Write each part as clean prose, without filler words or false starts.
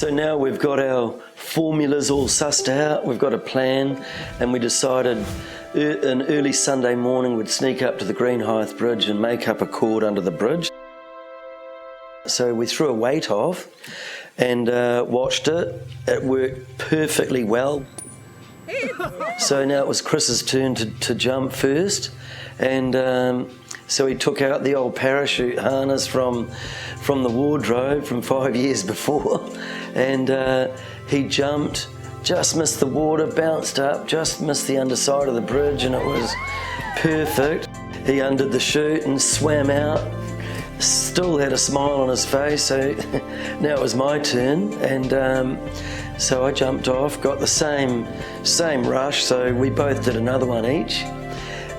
So now we've got our formulas all sussed out, we've got a plan, and we decided an early Sunday morning we'd sneak up to the Greenhithe Bridge and make up a chord under the bridge. So we threw a weight off and watched it. It worked perfectly well. So now it was Chris's turn to jump first, and so he took out the old parachute harness from the wardrobe from 5 years before, and he jumped, just missed the water, bounced up, just missed the underside of the bridge, and it was perfect. He undid the chute and swam out, still had a smile on his face, so now it was my turn, and so I jumped off, got the same rush, so we both did another one each.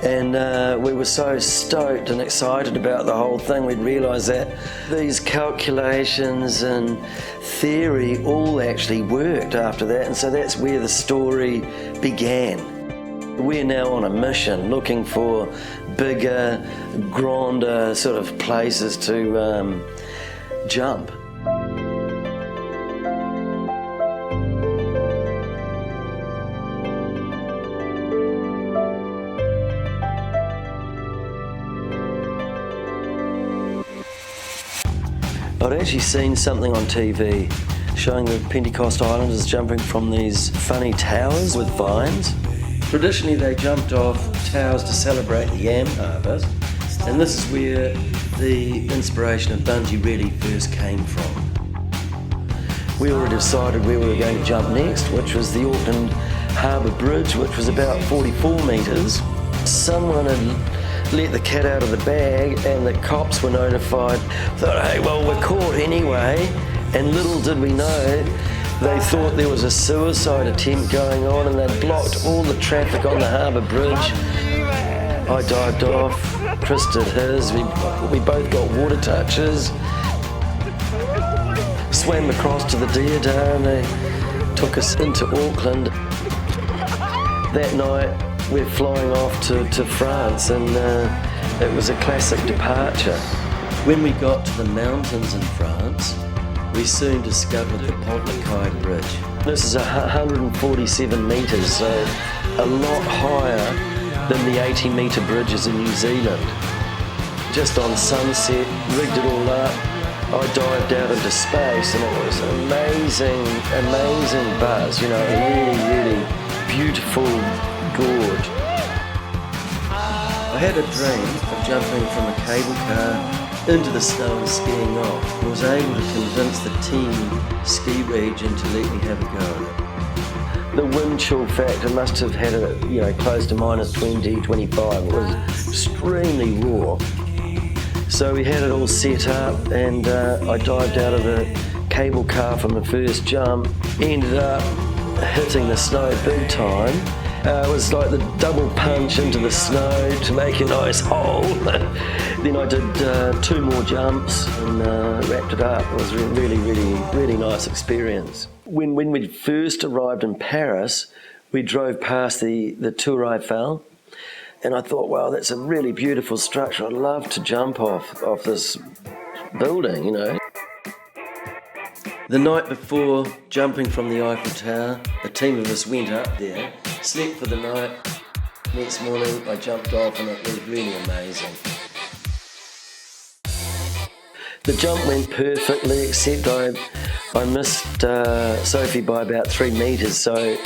And we were so stoked and excited about the whole thing, we'd realised that these calculations and theory all actually worked after that, and so that's where the story began. We're now on a mission looking for bigger, grander sort of places to jump. I'd actually seen something on TV showing the Pentecost Islanders jumping from these funny towers with vines. Traditionally they jumped off towers to celebrate the yam harvest, and this is where the inspiration of Bungy really first came from. We already decided where we were going to jump next, which was the Auckland Harbour Bridge, which was about 44 metres. Someone had let the cat out of the bag and the cops were notified. Thought, hey, well, we're caught anyway, and little did we know, they thought there was a suicide attempt going on and they'd blocked all the traffic on the Harbour Bridge. I dived off, Chris did his, we both got water touches, swam across to the Deodar and they took us into Auckland. That night we're flying off to France, and it was a classic departure. When we got to the mountains in France, we soon discovered the Pont-de-Caille Bridge. This is 147 metres, so a lot higher than the 80-metre bridges in New Zealand. Just on sunset, rigged it all up, I dived out into space, and it was an amazing buzz, you know, a really beautiful gorge. I had a dream of jumping from a cable car into the snow and skiing off, and was able to convince the team ski region to let me have a go. The wind chill factor must have had it, you know, close to minus 20, 25. It was extremely raw. So we had it all set up, and I dived out of the cable car from the first jump, ended up hitting the snow big time. It was like the double punch into the snow to make a nice hole. Then I did 2 more jumps and wrapped it up. It was a really nice experience. When we first arrived in Paris, we drove past the Tour Eiffel, and I thought, wow, that's a really beautiful structure. I'd love to jump off this building, you know. The night before jumping from the Eiffel Tower, a team of us went up there, slept for the night. Next morning I jumped off and it was really amazing. The jump went perfectly, except I missed Sophie by about 3 metres, so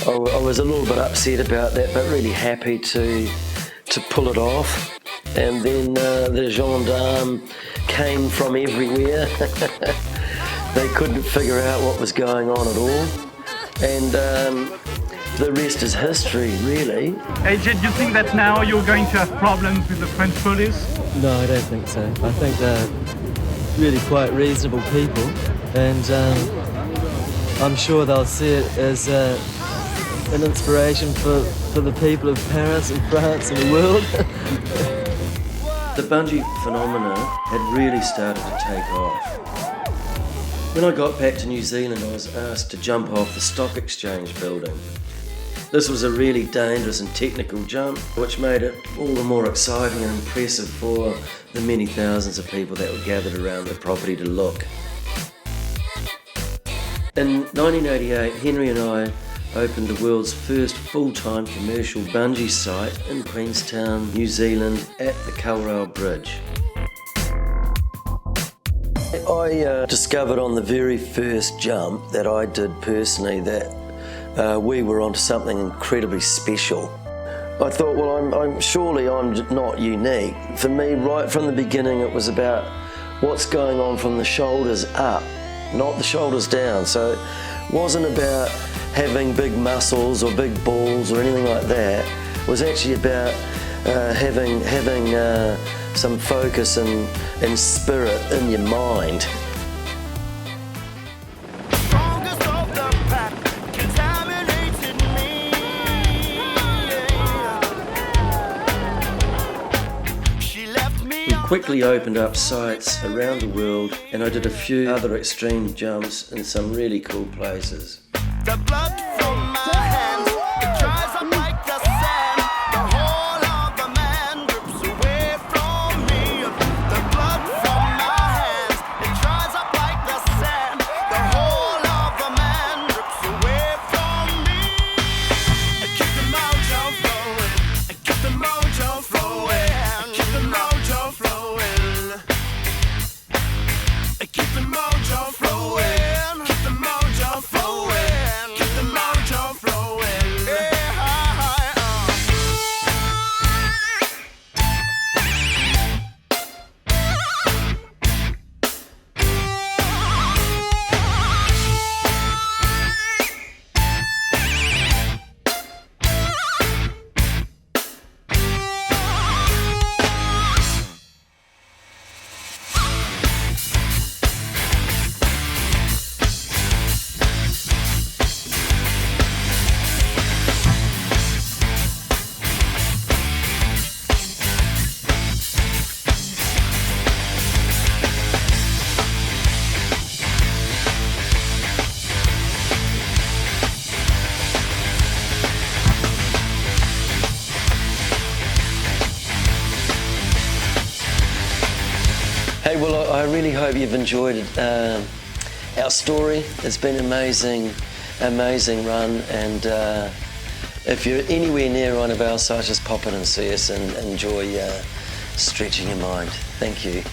I was a little bit upset about that, but really happy to pull it off. And then the gendarme came from everywhere. They couldn't figure out what was going on at all, and the rest is history, really. AJ, do you think that now you're going to have problems with the French police? No, I don't think so. I think they're really quite reasonable people, and I'm sure they'll see it as an inspiration for the people of Paris and France and the world. The Bungy phenomena had really started to take off. When I got back to New Zealand, I was asked to jump off the Stock Exchange building. This was a really dangerous and technical jump, which made it all the more exciting and impressive for the many thousands of people that were gathered around the property to look. In 1988, Henry and I opened the world's first full-time commercial bungee site in Queenstown, New Zealand at the Kawerau Bridge. I discovered on the very first jump that I did personally that we were onto something incredibly special. I thought, well, I'm surely I'm not unique. For me, right from the beginning, it was about what's going on from the shoulders up, not the shoulders down. So it wasn't about having big muscles or big balls or anything like that. It was actually about having some focus and spirit in your mind. We quickly opened up sites around the world, and I did a few other extreme jumps in some really cool places. The blood from my hands, it dries up like the sand. The whole of the man drips away from me. The blood from my hands, it dries up like the sand. The whole of the man drips away from me. I keep the mojo flowing. I keep the mojo flowing. I keep the mojo flowing. I keep the mojo flowing. Keep the mojo flowing. Hey, well, I really hope you've enjoyed our story. It's been an amazing run, and if you're anywhere near one of our sites, just pop in and see us and enjoy stretching your mind. Thank you.